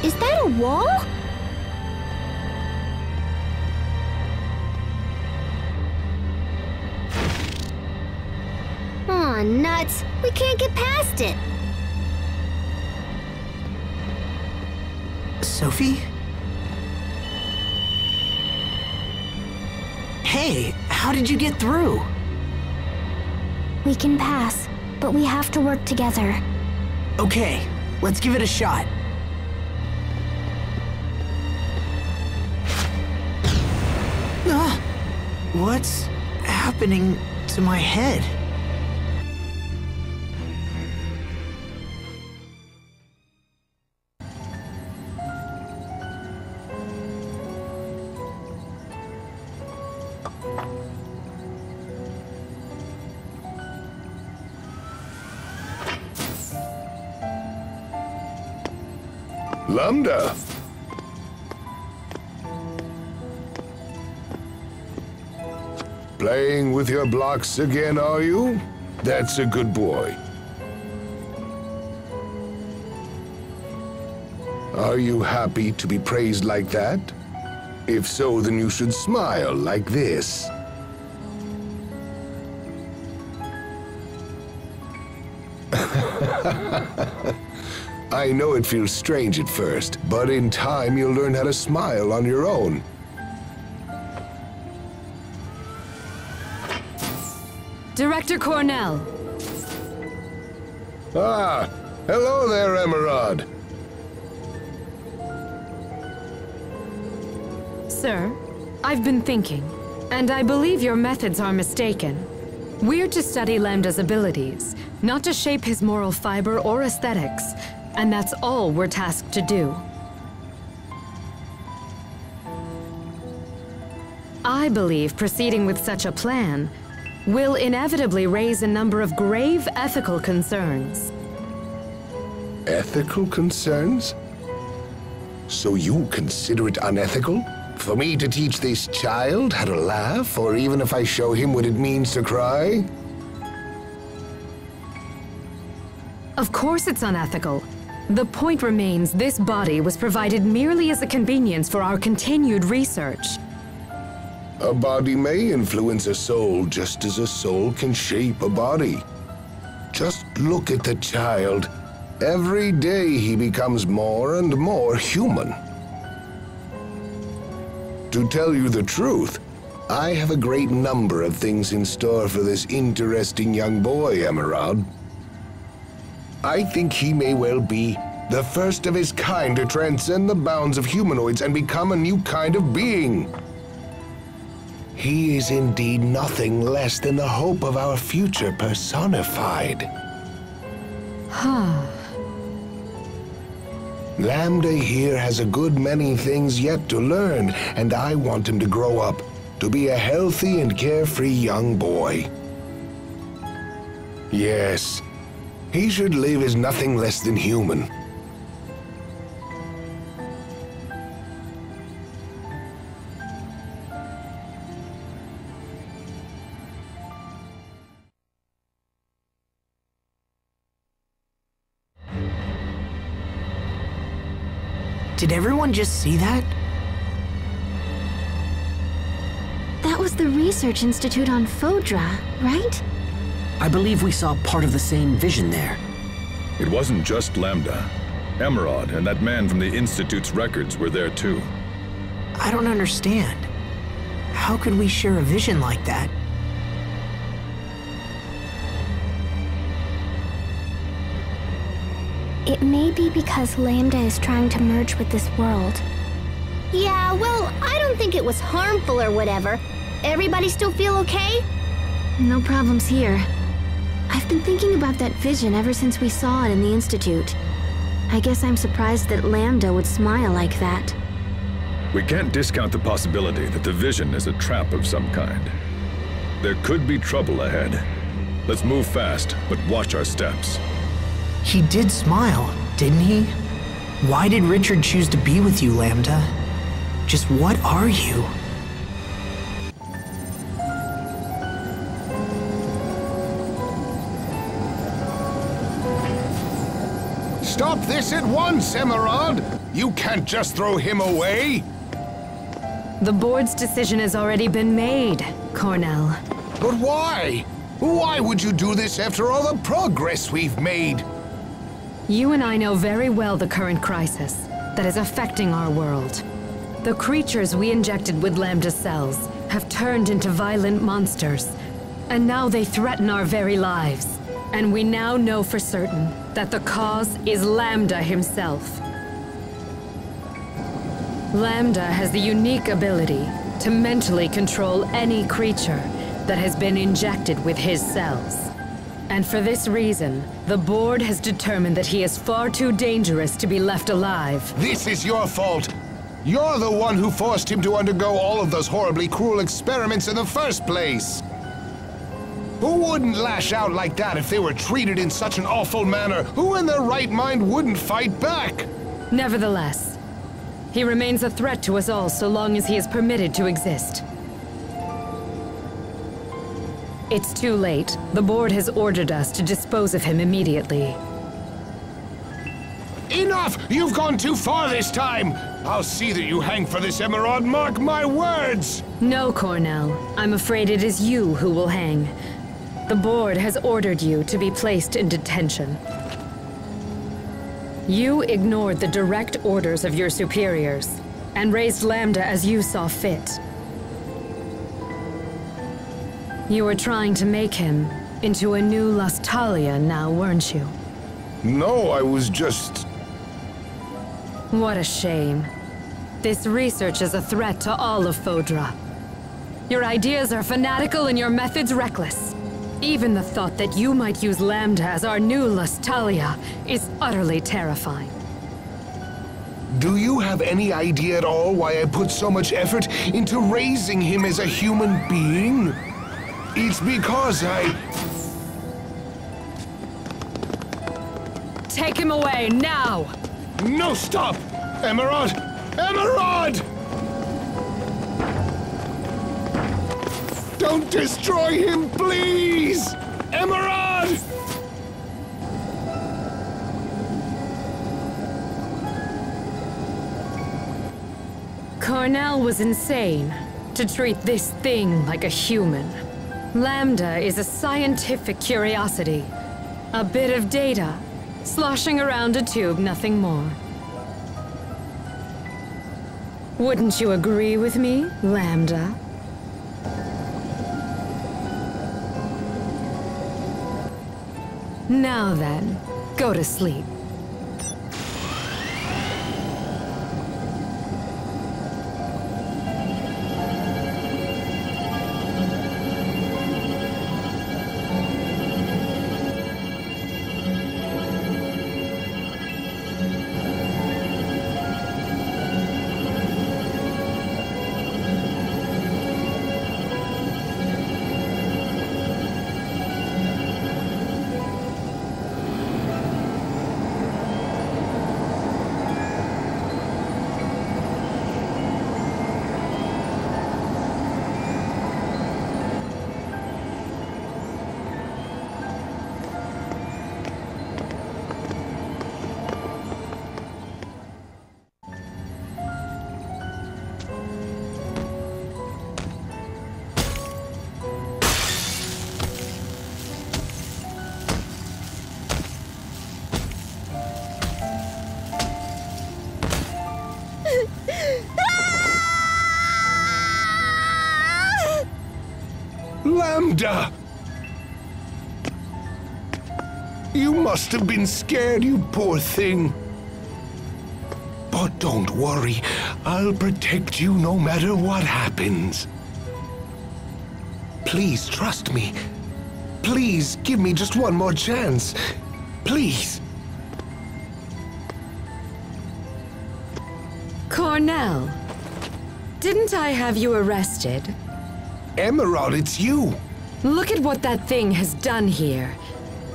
Is that a wall? Aw, nuts. We can't get past it. Sophie? Hey, how did you get through? We can pass, but we have to work together. Okay, let's give it a shot. What's happening to my head? Lambda. Playing with your blocks again, are you? That's a good boy. Are you happy to be praised like that? If so, then you should smile like this. I know it feels strange at first, but in time you'll learn how to smile on your own. Director Cornell. Ah, hello there, Emerald. Sir, I've been thinking, and I believe your methods are mistaken. We're to study Lambda's abilities, not to shape his moral fiber or aesthetics, and that's all we're tasked to do. I believe proceeding with such a plan will inevitably raise a number of grave ethical concerns. Ethical concerns? So you consider it unethical? For me to teach this child how to laugh, or even if I show him what it means to cry? Of course it's unethical. The point remains this body was provided merely as a convenience for our continued research. A body may influence a soul just as a soul can shape a body. Just look at the child. Every day he becomes more and more human. To tell you the truth, I have a great number of things in store for this interesting young boy, Emerald. I think he may well be the first of his kind to transcend the bounds of humanoids and become a new kind of being. He is indeed nothing less than the hope of our future personified. Lambda here has a good many things yet to learn, and I want him to grow up, to be a healthy and carefree young boy. Yes, he should live as nothing less than human. Did everyone just see that? That was the Research Institute on Fodra, right? I believe we saw part of the same vision there. It wasn't just Lambda. Emerald and that man from the Institute's records were there too. I don't understand. How could we share a vision like that? It may be because Lambda is trying to merge with this world. Yeah, well, I don't think it was harmful or whatever. Everybody still feel okay? No problems here. I've been thinking about that vision ever since we saw it in the Institute. I guess I'm surprised that Lambda would smile like that. We can't discount the possibility that the vision is a trap of some kind. There could be trouble ahead. Let's move fast, but watch our steps. He did smile, didn't he? Why did Richard choose to be with you, Lambda? Just what are you? Stop this at once, Emerald! You can't just throw him away! The board's decision has already been made, Cornell. But why? Why would you do this after all the progress we've made? You and I know very well the current crisis that is affecting our world. The creatures we injected with Lambda cells have turned into violent monsters, and now they threaten our very lives. And we now know for certain that the cause is Lambda himself. Lambda has the unique ability to mentally control any creature that has been injected with his cells. And for this reason, the board has determined that he is far too dangerous to be left alive. This is your fault! You're the one who forced him to undergo all of those horribly cruel experiments in the first place! Who wouldn't lash out like that if they were treated in such an awful manner? Who in their right mind wouldn't fight back? Nevertheless, he remains a threat to us all so long as he is permitted to exist. It's too late. The board has ordered us to dispose of him immediately. Enough! You've gone too far this time! I'll see that you hang for this, Emerald, mark my words! No, Cornell. I'm afraid it is you who will hang. The board has ordered you to be placed in detention. You ignored the direct orders of your superiors, and raised Lambda as you saw fit. You were trying to make him into a new Lustalia now, weren't you? No, I was just... What a shame. This research is a threat to all of Fodra. Your ideas are fanatical and your methods reckless. Even the thought that you might use Lambda as our new Lustalia is utterly terrifying. Do you have any idea at all why I put so much effort into raising him as a human being? It's because I... Take him away, now! No, stop! Emerald! Emerald! Don't destroy him, please! Emerald! Cornell was insane to treat this thing like a human. Lambda is a scientific curiosity. A bit of data, sloshing around a tube, nothing more. Wouldn't you agree with me, Lambda? Now then, go to sleep. Lambda! You must have been scared, you poor thing. But don't worry, I'll protect you no matter what happens. Please trust me. Please give me just one more chance. Please. Cornell, didn't I have you arrested? Emerald, it's you. Look at what that thing has done here.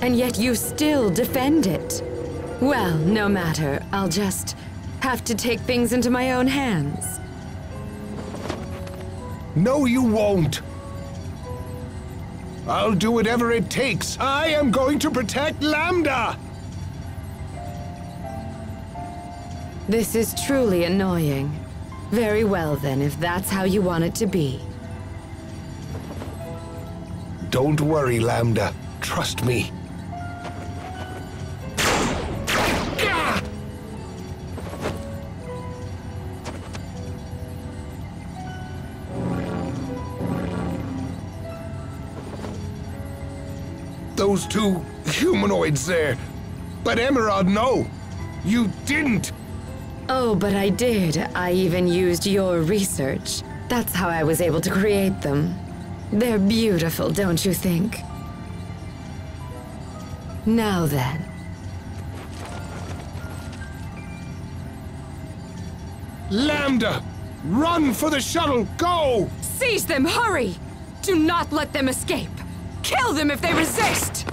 And yet you still defend it. Well, no matter. I'll just have to take things into my own hands. No, you won't. I'll do whatever it takes. I am going to protect Lambda. This is truly annoying. Very well then, if that's how you want it to be. Don't worry, Lambda. Trust me. Those two humanoids there. But Emerald, no. You didn't. Oh, but I did. I even used your research. That's how I was able to create them. They're beautiful, don't you think? Now then. Lambda! Run for the shuttle! Go! Seize them! Hurry! Do not let them escape! Kill them if they resist!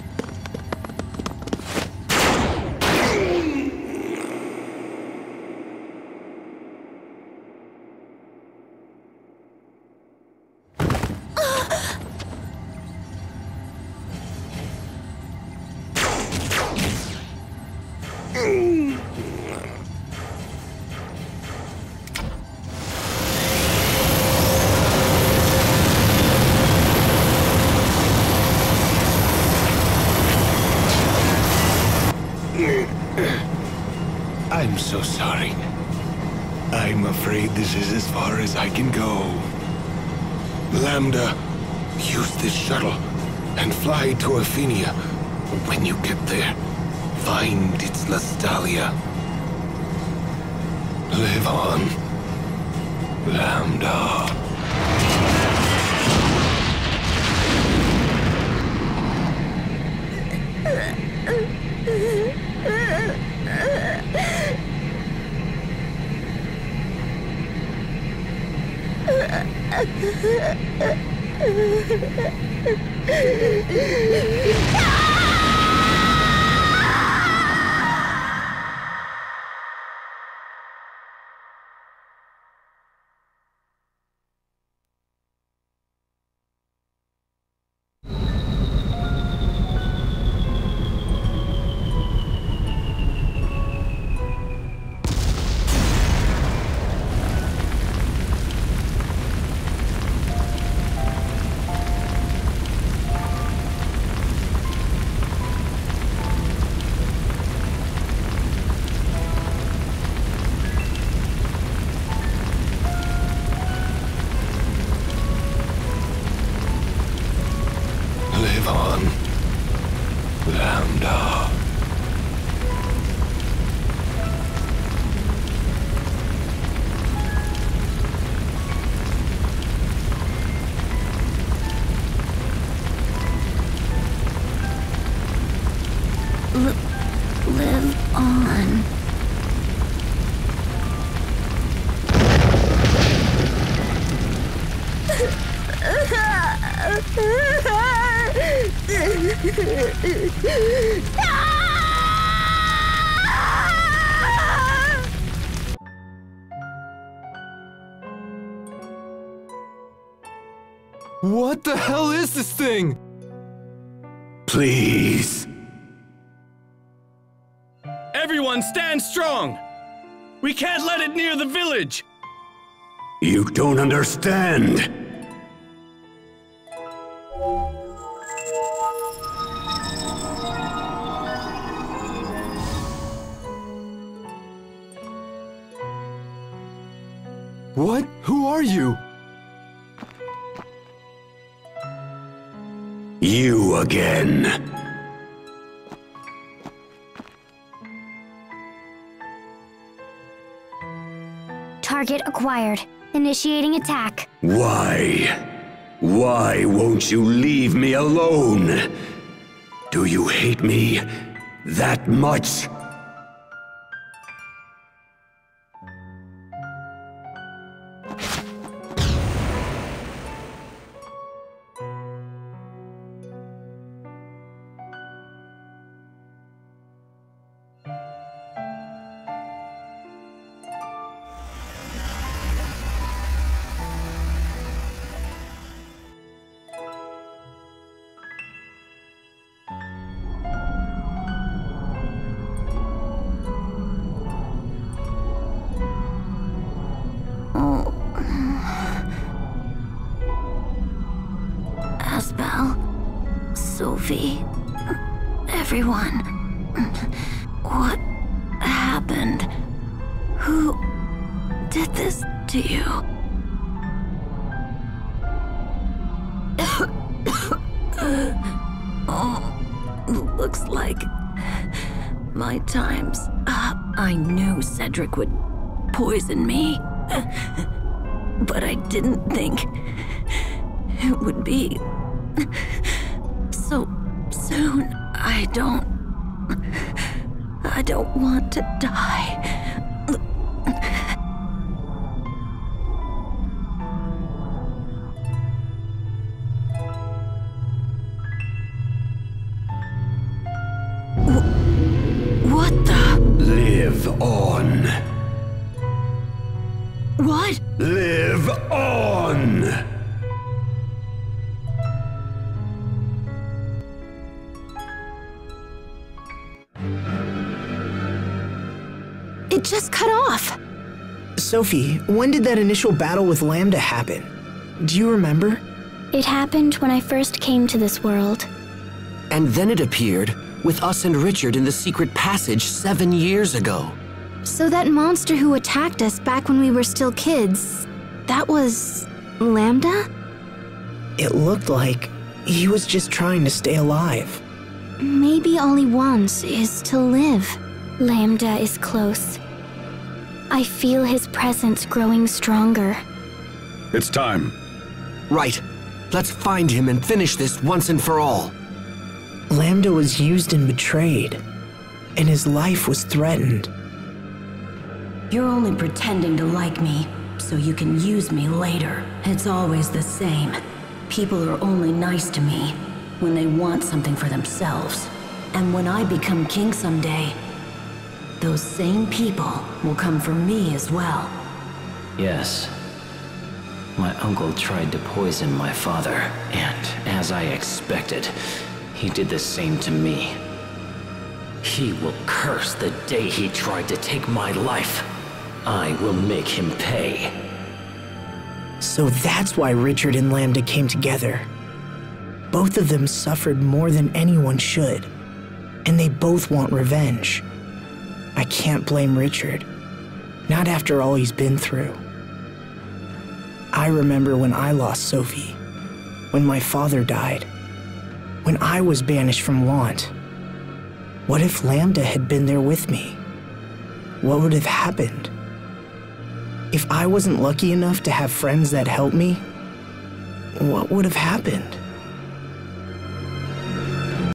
I'm so sorry. I'm afraid this is as far as I can go. Lambda, use this shuttle and fly to Athenia. When you get there, find its Lastalia. Live on, Lambda. Live on, Lambda. Live on. What the hell is this thing? Please. Everyone stand strong! We can't let it near the village! You don't understand. What? Who are you? You again. Target acquired. Initiating attack. Why? Why won't you leave me alone? Do you hate me that much? Sophie. Everyone. What happened? Who did this to you? Oh, looks like my time's up. I knew Cedric would poison me, but I didn't think it would be so soon. I don't want to die. What the? Live on. What? Live on! It just cut off. Sophie, when did that initial battle with Lambda happen? Do you remember? It happened when I first came to this world. And then it appeared with us and Richard in the secret passage 7 years ago. So that monster who attacked us back when we were still kids, that was Lambda? It looked like he was just trying to stay alive. Maybe all he wants is to live. Lambda is close. I feel his presence growing stronger. It's time. Right. Let's find him and finish this once and for all. Lambda was used and betrayed, and his life was threatened. You're only pretending to like me, so you can use me later. It's always the same. People are only nice to me when they want something for themselves. And when I become king someday, those same people will come for me as well. Yes. My uncle tried to poison my father, and as I expected, he did the same to me. He will curse the day he tried to take my life. I will make him pay. So that's why Richard and Lambda came together. Both of them suffered more than anyone should, and they both want revenge. I can't blame Richard, not after all he's been through. I remember when I lost Sophie, when my father died, when I was banished from Want. What if Lambda had been there with me? What would have happened? If I wasn't lucky enough to have friends that helped me, what would have happened?